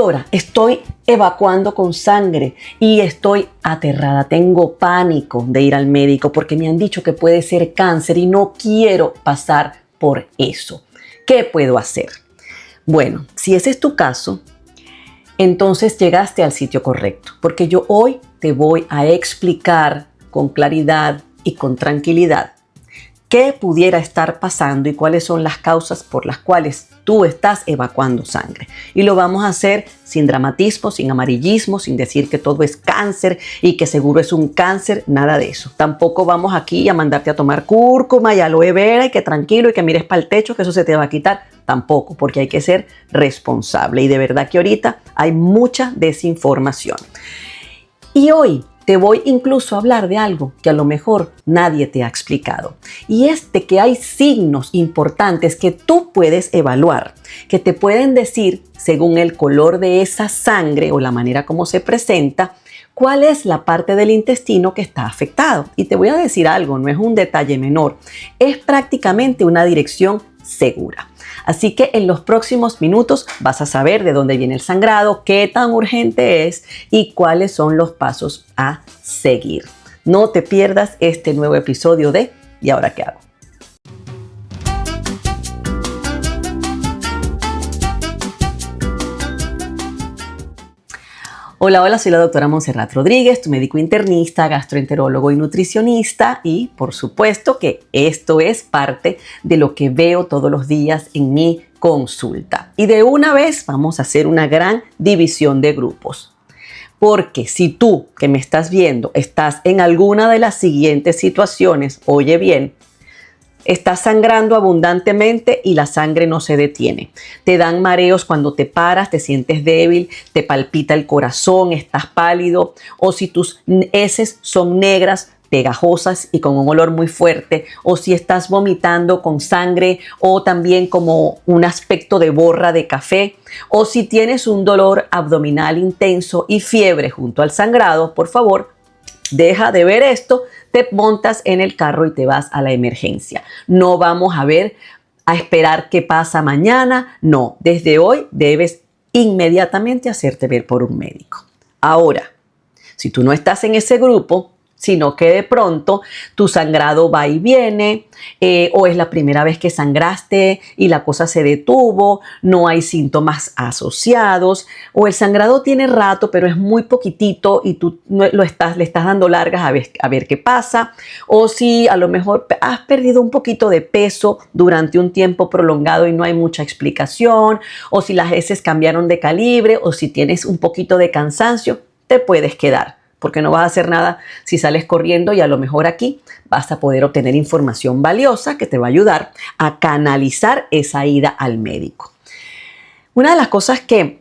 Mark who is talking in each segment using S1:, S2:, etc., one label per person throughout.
S1: doctora, estoy evacuando con sangre y estoy aterrada, tengo pánico de ir al médico porque me han dicho que puede ser cáncer y no quiero pasar por eso. ¿Qué puedo hacer? Bueno, si ese es tu caso, entonces llegaste al sitio correcto, porque yo hoy te voy a explicar con claridad y con tranquilidad qué pudiera estar pasando y cuáles son las causas por las cuales tú estás evacuando sangre. Y lo vamos a hacer sin dramatismo, sin amarillismo, sin decir que todo es cáncer y que seguro es un cáncer, nada de eso. Tampoco vamos aquí a mandarte a tomar cúrcuma y aloe vera y que tranquilo y que mires para el techo que eso se te va a quitar. Tampoco, porque hay que ser responsable. Y de verdad que ahorita hay mucha desinformación. Y hoy te voy incluso a hablar de algo que a lo mejor nadie te ha explicado. Y es de que hay signos importantes que tú puedes evaluar, que te pueden decir, según el color de esa sangre o la manera como se presenta, cuál es la parte del intestino que está afectado. Y te voy a decir algo, no es un detalle menor, es prácticamente una dirección segura. Así que en los próximos minutos vas a saber de dónde viene el sangrado, qué tan urgente es y cuáles son los pasos a seguir. No te pierdas este nuevo episodio de ¿Y ahora qué hago? Hola, hola, soy la doctora Montserrat Rodríguez, tu médico internista, gastroenterólogo y nutricionista, y por supuesto que esto es parte de lo que veo todos los días en mi consulta. Y de una vez vamos a hacer una gran división de grupos. Porque si tú que me estás viendo estás en alguna de las siguientes situaciones, oye bien, estás sangrando abundantemente y la sangre no se detiene. Te dan mareos cuando te paras, te sientes débil, te palpita el corazón, estás pálido. O si tus heces son negras, pegajosas y con un olor muy fuerte. O si estás vomitando con sangre o también como un aspecto de borra de café. O si tienes un dolor abdominal intenso y fiebre junto al sangrado, por favor, deja de ver esto, te montas en el carro y te vas a la emergencia. No vamos a esperar qué pasa mañana. No, desde hoy debes inmediatamente hacerte ver por un médico. Ahora, si tú no estás en ese grupo, sino que de pronto tu sangrado va y viene, o es la primera vez que sangraste y la cosa se detuvo, no hay síntomas asociados, o el sangrado tiene rato pero es muy poquitito y tú le estás dando largas a ver qué pasa, o si a lo mejor has perdido un poquito de peso durante un tiempo prolongado y no hay mucha explicación, o si las heces cambiaron de calibre, o si tienes un poquito de cansancio, te puedes quedar. Porque no vas a hacer nada si sales corriendo y a lo mejor aquí vas a poder obtener información valiosa que te va a ayudar a canalizar esa ida al médico. Una de las cosas que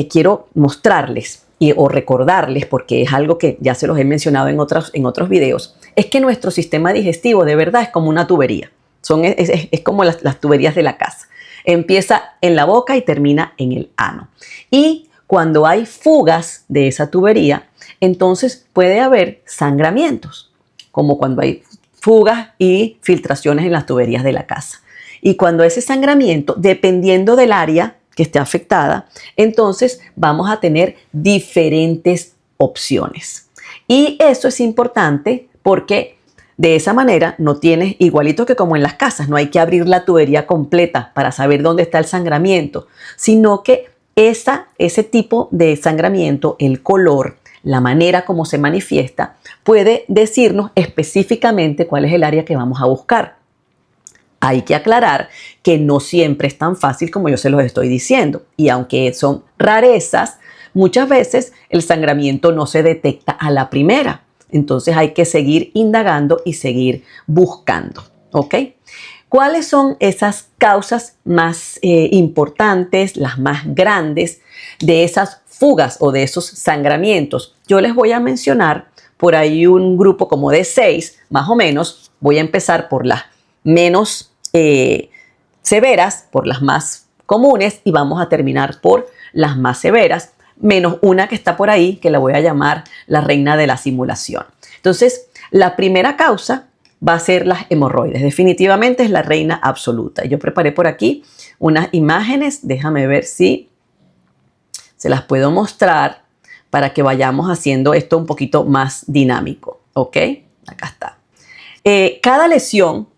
S1: quiero mostrarles o recordarles, porque es algo que ya se los he mencionado en otros videos, es que nuestro sistema digestivo de verdad es como una tubería. Es como las tuberías de la casa. Empieza en la boca y termina en el ano. Y cuando hay fugas de esa tubería, entonces puede haber sangramientos, como cuando hay fugas y filtraciones en las tuberías de la casa. Y cuando ese sangramiento, dependiendo del área que esté afectada, entonces vamos a tener diferentes opciones. Y eso es importante porque de esa manera no tienes, igualito que como en las casas, no hay que abrir la tubería completa para saber dónde está el sangramiento, sino que ese tipo de sangramiento, el color, la manera como se manifiesta, puede decirnos específicamente cuál es el área que vamos a buscar. Hay que aclarar que no siempre es tan fácil como yo se los estoy diciendo. Y aunque son rarezas, muchas veces el sangramiento no se detecta a la primera. Entonces hay que seguir indagando y seguir buscando. ¿Ok? ¿Cuáles son esas causas más importantes, las más grandes de esas fugas o de esos sangramientos? Yo les voy a mencionar por ahí un grupo como de 6, más o menos. Voy a empezar por las menos severas, por las más comunes, y vamos a terminar por las más severas, menos una que está por ahí, que la voy a llamar la reina de la simulación. Entonces, la primera causa va a ser las hemorroides. Definitivamente es la reina absoluta. Yo preparé por aquí unas imágenes. Déjame ver si Se las puedo mostrar para que vayamos haciendo esto un poquito más dinámico, ¿ok? Acá está. Cada lesión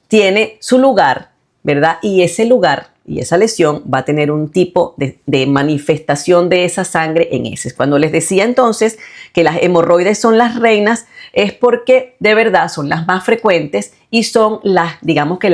S1: tiene su lugar, ¿verdad? Y ese lugar y esa lesión va a tener un tipo de manifestación de esa sangre en heces. Cuando les decía entonces que las hemorroides son las reinas, es porque de verdad son las más frecuentes y son las, digamos que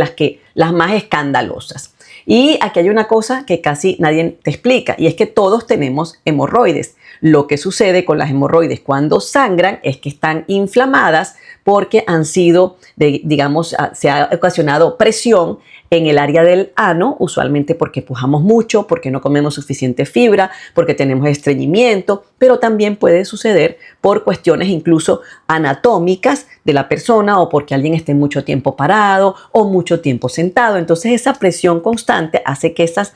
S1: las más escandalosas. Y aquí hay una cosa que casi nadie te explica, y es que todos tenemos hemorroides. Lo que sucede con las hemorroides cuando sangran es que están inflamadas porque han sido, digamos, se ha ocasionado presión en el área del ano, usualmente porque pujamos mucho, porque no comemos suficiente fibra, porque tenemos estreñimiento, pero también puede suceder por cuestiones incluso anatómicas de la persona o porque alguien esté mucho tiempo parado o mucho tiempo sentado. Entonces esa presión constante hace que esas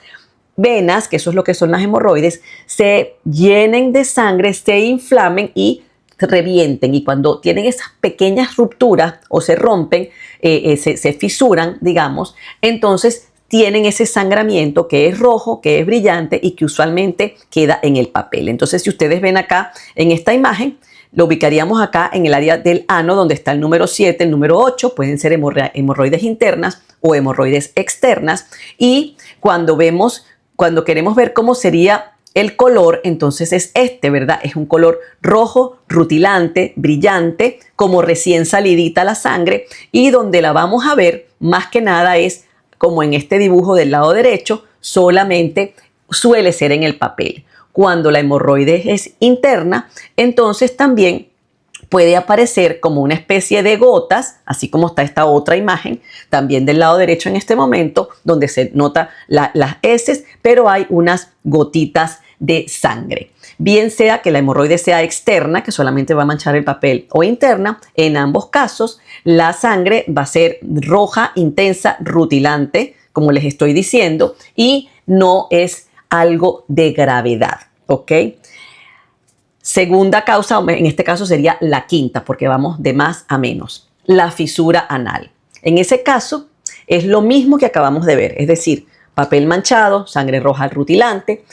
S1: venas, que eso es lo que son las hemorroides, se llenen de sangre, se inflamen y revienten. Y cuando tienen esas pequeñas rupturas o se rompen, se fisuran, digamos, entonces tienen ese sangramiento que es rojo, que es brillante y que usualmente queda en el papel. Entonces, si ustedes ven acá en esta imagen, lo ubicaríamos acá en el área del ano, donde está el número 7, el número 8, pueden ser hemorroides internas o hemorroides externas. Y cuando queremos ver cómo sería el color, entonces es este, ¿verdad? Es un color rojo, rutilante, brillante, como recién salidita la sangre, y donde la vamos a ver más que nada es como en este dibujo del lado derecho, solamente suele ser en el papel. Cuando la hemorroide es interna, entonces también puede aparecer como una especie de gotas, así como está esta otra imagen, también del lado derecho en este momento, donde se nota las heces, pero hay unas gotitas de sangre. Bien sea que la hemorroide sea externa, que solamente va a manchar el papel, o interna, en ambos casos la sangre va a ser roja, intensa, rutilante, como les estoy diciendo, y no es algo de gravedad, ¿ok? Segunda causa, en este caso sería la quinta, porque vamos de más a menos, la fisura anal. En ese caso es lo mismo que acabamos de ver, es decir, papel manchado, sangre roja rutilante,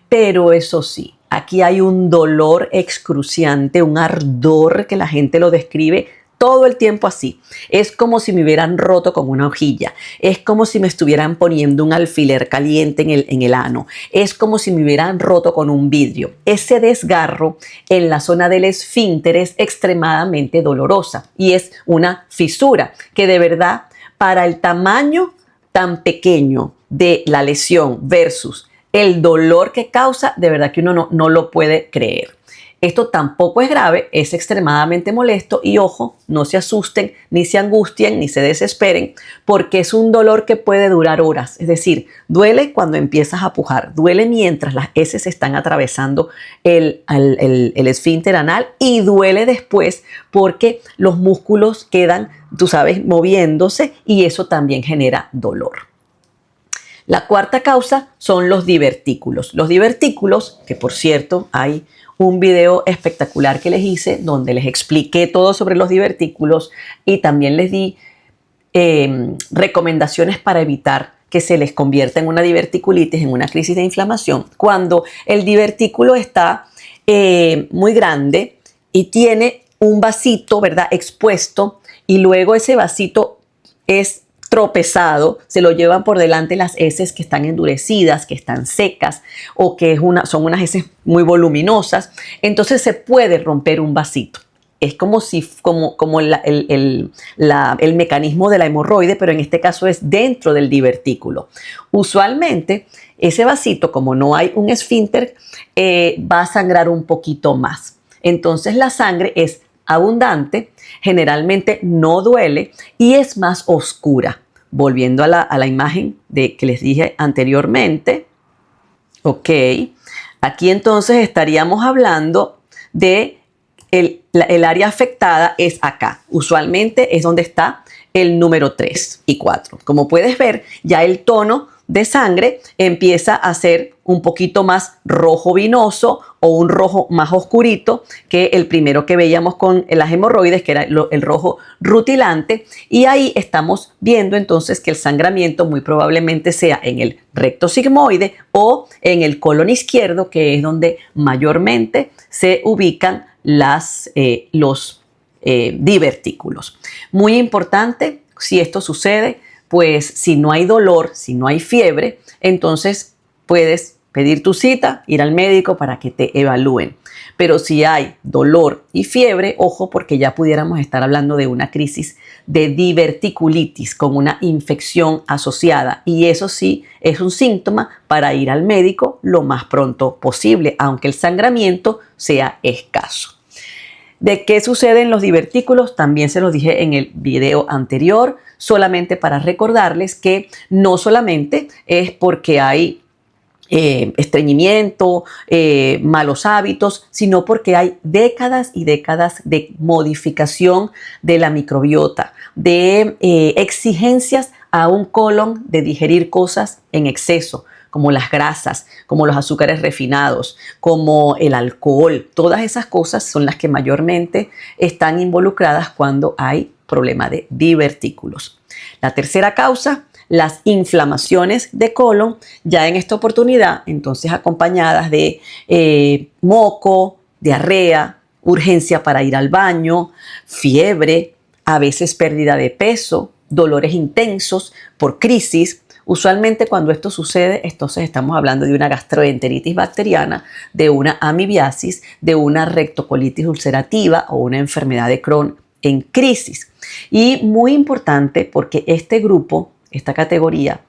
S1: pero eso sí, aquí hay un dolor excruciante, un ardor que la gente lo describe todo el tiempo así. Es como si me hubieran roto con una hojilla. Es como si me estuvieran poniendo un alfiler caliente en el ano. Es como si me hubieran roto con un vidrio. Ese desgarro en la zona del esfínter es extremadamente dolorosa y es una fisura que de verdad, para el tamaño tan pequeño de la lesión versus el dolor que causa, de verdad que uno no lo puede creer. Esto tampoco es grave, es extremadamente molesto y ojo, no se asusten, ni se angustien, ni se desesperen, porque es un dolor que puede durar horas. Es decir, duele cuando empiezas a pujar, duele mientras las heces están atravesando el esfínter anal y duele después porque los músculos quedan, tú sabes, moviéndose y eso también genera dolor. La cuarta causa son los divertículos. Los divertículos, que por cierto hay un video espectacular que les hice donde les expliqué todo sobre los divertículos y también les di recomendaciones para evitar que se les convierta en una diverticulitis, en una crisis de inflamación, cuando el divertículo está muy grande y tiene un vasito, ¿verdad?, expuesto, y luego ese vasito es tropezado, se lo llevan por delante las heces que están endurecidas, que están secas o que son unas heces muy voluminosas, entonces se puede romper un vasito. Es como el mecanismo de la hemorroide, pero en este caso es dentro del divertículo. Usualmente ese vasito, como no hay un esfínter, va a sangrar un poquito más. Entonces la sangre es abundante, generalmente no duele y es más oscura. Volviendo a la imagen que les dije anteriormente, ok, aquí entonces estaríamos hablando de el área afectada es acá. Usualmente es donde está el número 3 y 4. Como puedes ver, ya el tono de sangre empieza a ser un poquito más rojo vinoso o un rojo más oscurito que el primero que veíamos con las hemorroides, que era el rojo rutilante. Y ahí estamos viendo entonces que el sangramiento muy probablemente sea en el recto sigmoide o en el colon izquierdo, que es donde mayormente se ubican los divertículos. Muy importante, si esto sucede, pues si no hay dolor, si no hay fiebre, entonces puedes pedir tu cita, ir al médico para que te evalúen. Pero si hay dolor y fiebre, ojo, porque ya pudiéramos estar hablando de una crisis de diverticulitis con una infección asociada. Y eso sí es un síntoma para ir al médico lo más pronto posible, aunque el sangramiento sea escaso. ¿De qué sucede en los divertículos? También se los dije en el video anterior, solamente para recordarles que no solamente es porque hay estreñimiento, malos hábitos, sino porque hay décadas y décadas de modificación de la microbiota, de exigencias a un colon de digerir cosas en exceso, como las grasas, como los azúcares refinados, como el alcohol. Todas esas cosas son las que mayormente están involucradas cuando hay problema de divertículos. La tercera causa, las inflamaciones de colon, ya en esta oportunidad, entonces acompañadas de moco, diarrea, urgencia para ir al baño, fiebre, a veces pérdida de peso, dolores intensos por crisis. Usualmente cuando esto sucede, entonces estamos hablando de una gastroenteritis bacteriana, de una amibiasis, de una rectocolitis ulcerativa o una enfermedad de Crohn en crisis. Y muy importante porque este grupo, esta categoría,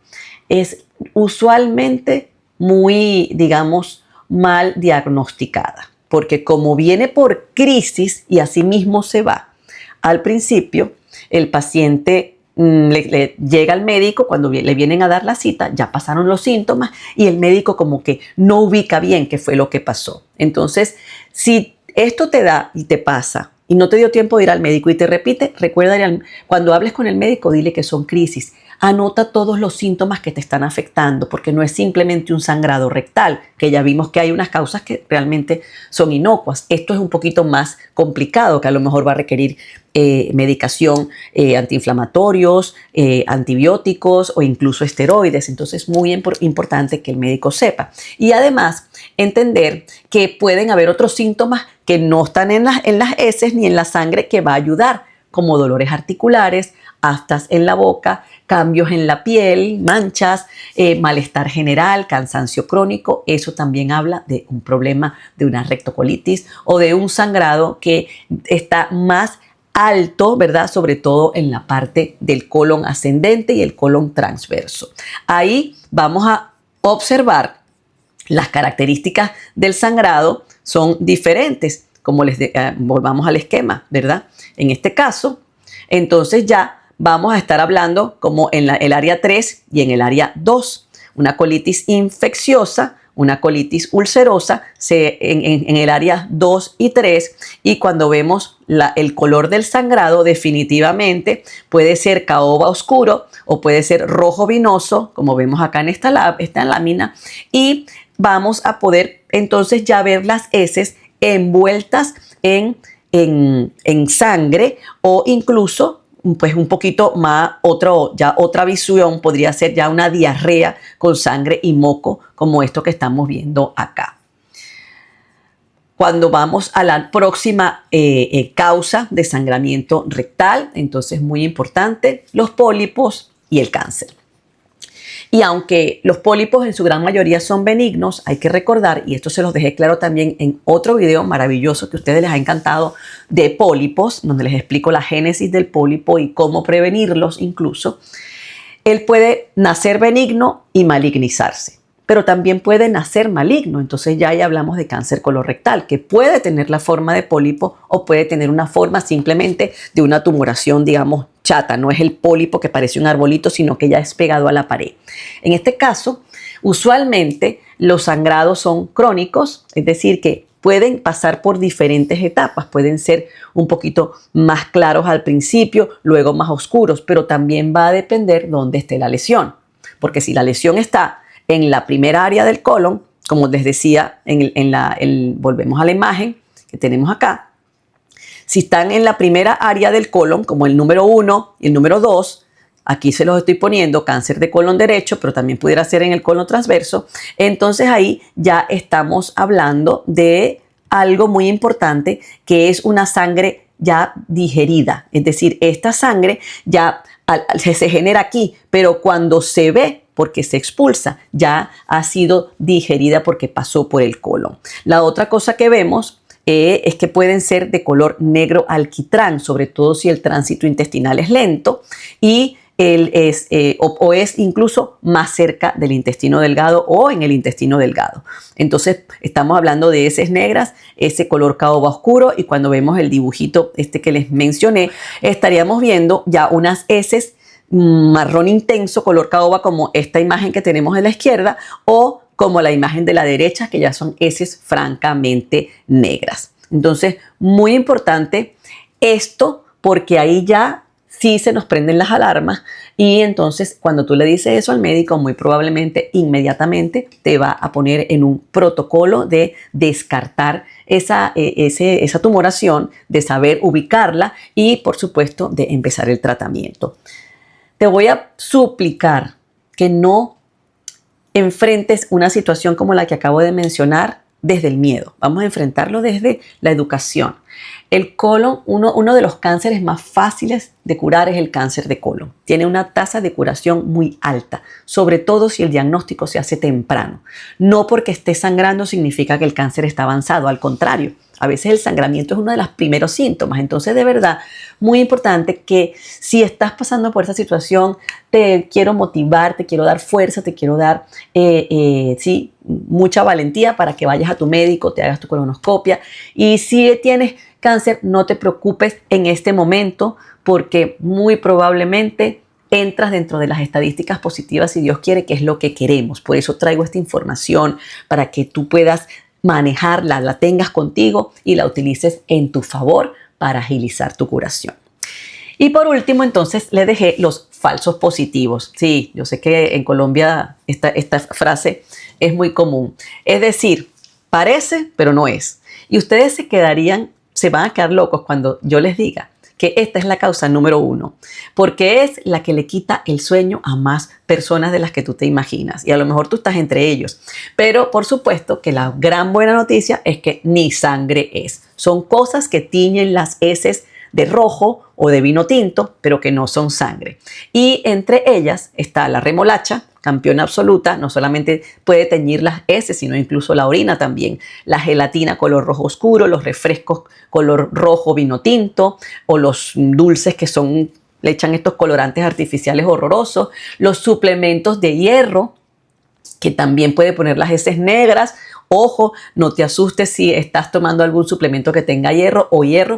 S1: es usualmente muy, digamos, mal diagnosticada. Porque como viene por crisis y así mismo se va, al principio el paciente le llega al médico, cuando le vienen a dar la cita, ya pasaron los síntomas y el médico como que no ubica bien qué fue lo que pasó. Entonces, si esto te da y te pasa y no te dio tiempo de ir al médico y te repite, recuerda, cuando hables con el médico, dile que son crisis. Anota todos los síntomas que te están afectando, porque no es simplemente un sangrado rectal, que ya vimos que hay unas causas que realmente son inocuas. Esto es un poquito más complicado, que a lo mejor va a requerir medicación, antiinflamatorios, antibióticos o incluso esteroides. Entonces es muy importante que el médico sepa. Y además entender que pueden haber otros síntomas que no están en las heces ni en la sangre que va a ayudar, como dolores articulares, aftas en la boca, cambios en la piel, manchas, malestar general, cansancio crónico. Eso también habla de un problema de una rectocolitis o de un sangrado que está más alto, ¿verdad? Sobre todo en la parte del colon ascendente y el colon transverso. Ahí vamos a observar las características del sangrado son diferentes, como volvamos al esquema, ¿verdad? En este caso, entonces ya vamos a estar hablando como en el área 3 y en el área 2, una colitis infecciosa, una colitis ulcerosa en el área 2 y 3, y cuando vemos el color del sangrado definitivamente puede ser caoba oscuro o puede ser rojo vinoso, como vemos acá en esta lámina, y vamos a poder entonces ya ver las heces envueltas en sangre o incluso pues un poquito más, otra visión podría ser ya una diarrea con sangre y moco, como esto que estamos viendo acá. Cuando vamos a la próxima causa de sangramiento rectal, entonces muy importante, los pólipos y el cáncer. Y aunque los pólipos en su gran mayoría son benignos, hay que recordar, y esto se los dejé claro también en otro video maravilloso que a ustedes les ha encantado de pólipos, donde les explico la génesis del pólipo y cómo prevenirlos incluso. Él puede nacer benigno y malignizarse, pero también puede nacer maligno. Entonces ya ahí hablamos de cáncer colorectal, que puede tener la forma de pólipo o puede tener una forma simplemente de una tumoración, digamos, chata. No es el pólipo que parece un arbolito, sino que ya es pegado a la pared. En este caso, usualmente los sangrados son crónicos, es decir, que pueden pasar por diferentes etapas, pueden ser un poquito más claros al principio, luego más oscuros, pero también va a depender dónde esté la lesión. porque si la lesión está en la primera área del colon, como les decía, volvemos a la imagen que tenemos acá, si están en la primera área del colon, como el número 1 y el número 2, aquí se los estoy poniendo cáncer de colon derecho, pero también pudiera ser en el colon transverso, entonces ahí ya estamos hablando de algo muy importante, que es una sangre ya digerida. Es decir, esta sangre ya se genera aquí, pero cuando se ve, porque se expulsa, ya ha sido digerida porque pasó por el colon. La otra cosa que vemos es que pueden ser de color negro alquitrán, sobre todo si el tránsito intestinal es lento y es incluso más cerca del intestino delgado o en el intestino delgado. Entonces estamos hablando de heces negras, ese color caoba oscuro, y cuando vemos el dibujito que les mencioné, estaríamos viendo ya unas heces marrón intenso, color caoba, como esta imagen que tenemos en la izquierda, o como la imagen de la derecha, que ya son heces francamente negras. Entonces, muy importante esto, porque ahí ya sí se nos prenden las alarmas, y entonces cuando tú le dices eso al médico, muy probablemente inmediatamente te va a poner en un protocolo de descartar esa tumoración, de saber ubicarla y por supuesto de empezar el tratamiento. Te voy a suplicar que no enfrentes una situación como la que acabo de mencionar desde el miedo. Vamos a enfrentarlo desde la educación. El colon, uno de los cánceres más fáciles de curar es el cáncer de colon. Tiene una tasa de curación muy alta, sobre todo si el diagnóstico se hace temprano. No porque esté sangrando significa que el cáncer está avanzado, al contrario. A veces el sangramiento es uno de los primeros síntomas. Entonces, de verdad, muy importante que si estás pasando por esta situación, te quiero motivar, te quiero dar fuerza, te quiero dar mucha valentía para que vayas a tu médico, te hagas tu colonoscopia. Y si tienes cáncer, no te preocupes en este momento, porque muy probablemente entras dentro de las estadísticas positivas, si Dios quiere, que es lo que queremos. Por eso traigo esta información para que tú puedas manejarla, la tengas contigo y la utilices en tu favor para agilizar tu curación. Y por último, entonces, le dejé los falsos positivos. Sí, yo sé que en Colombia esta frase es muy común. Es decir, parece, pero no es. Y ustedes se van a quedar locos cuando yo les diga que esta es la causa número 1, porque es la que le quita el sueño a más personas de las que tú te imaginas, y a lo mejor tú estás entre ellos, pero por supuesto que la gran buena noticia es que ni sangre es. Son cosas que tiñen las heces de rojo o de vino tinto, pero que no son sangre. Y entre ellas está la remolacha, campeona absoluta. No solamente puede teñir las heces, sino incluso la orina también. La gelatina color rojo oscuro, los refrescos color rojo vino tinto, o los dulces que le echan estos colorantes artificiales horrorosos, los suplementos de hierro, que también puede poner las heces negras. Ojo, no te asustes si estás tomando algún suplemento que tenga hierro,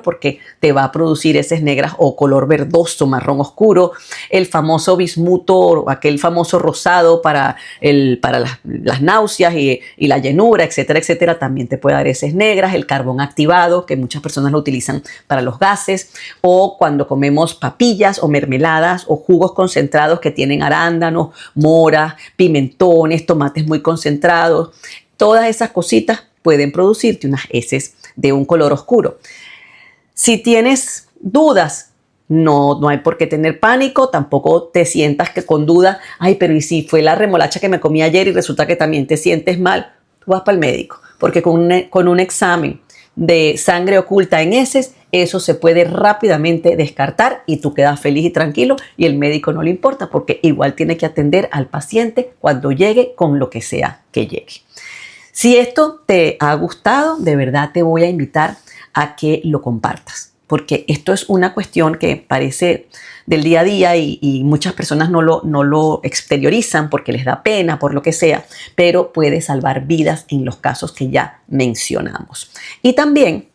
S1: porque te va a producir heces negras o color verdoso, marrón oscuro. El famoso bismuto, aquel famoso rosado para las náuseas y la llenura, etcétera, etcétera, también te puede dar heces negras. El carbón activado, que muchas personas lo utilizan para los gases, o cuando comemos papillas o mermeladas o jugos concentrados que tienen arándanos, moras, pimentones, tomates muy concentrados. Todas esas cositas pueden producirte unas heces de un color oscuro. Si tienes dudas, no hay por qué tener pánico, tampoco te sientas que con dudas, ay, pero ¿y si fue la remolacha que me comí ayer y resulta que también te sientes mal? Tú vas para el médico, porque con un examen de sangre oculta en heces, eso se puede rápidamente descartar y tú quedas feliz y tranquilo, y el médico no le importa, porque igual tiene que atender al paciente cuando llegue con lo que sea que llegue. Si esto te ha gustado, de verdad te voy a invitar a que lo compartas, porque esto es una cuestión que parece del día a día y muchas personas no lo exteriorizan porque les da pena, por lo que sea, pero puede salvar vidas en los casos que ya mencionamos. Y también,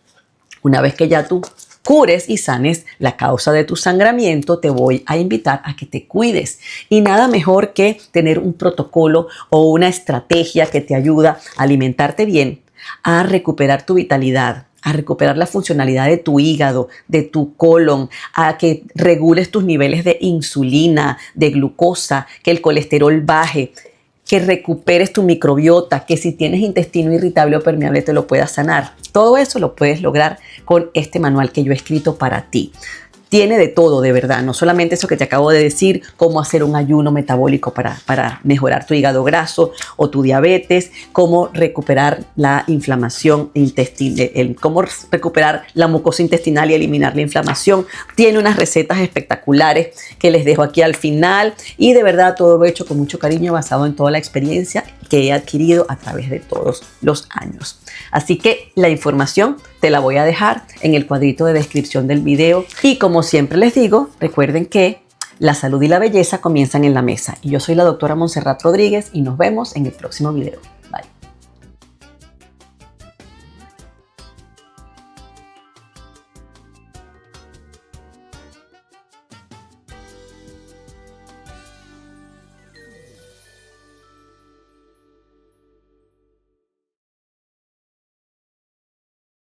S1: una vez que ya tú cures y sanes la causa de tu sangramiento, te voy a invitar a que te cuides. Y nada mejor que tener un protocolo o una estrategia que te ayuda a alimentarte bien, a recuperar tu vitalidad, a recuperar la funcionalidad de tu hígado, de tu colon, a que regules tus niveles de insulina, de glucosa, que el colesterol baje, que recuperes tu microbiota, que si tienes intestino irritable o permeable te lo puedas sanar. Todo eso lo puedes lograr con este manual que yo he escrito para ti. Tiene de todo, de verdad, no solamente eso que te acabo de decir, cómo hacer un ayuno metabólico para mejorar tu hígado graso o tu diabetes, cómo recuperar la inflamación intestinal, cómo recuperar la mucosa intestinal y eliminar la inflamación. Tiene unas recetas espectaculares que les dejo aquí al final y de verdad todo lo he hecho con mucho cariño basado en toda la experiencia que he adquirido a través de todos los años. Así que la información te la voy a dejar en el cuadrito de descripción del video y como siempre les digo, recuerden que la salud y la belleza comienzan en la mesa. Y yo soy la doctora Montserrat Rodríguez y nos vemos en el próximo video.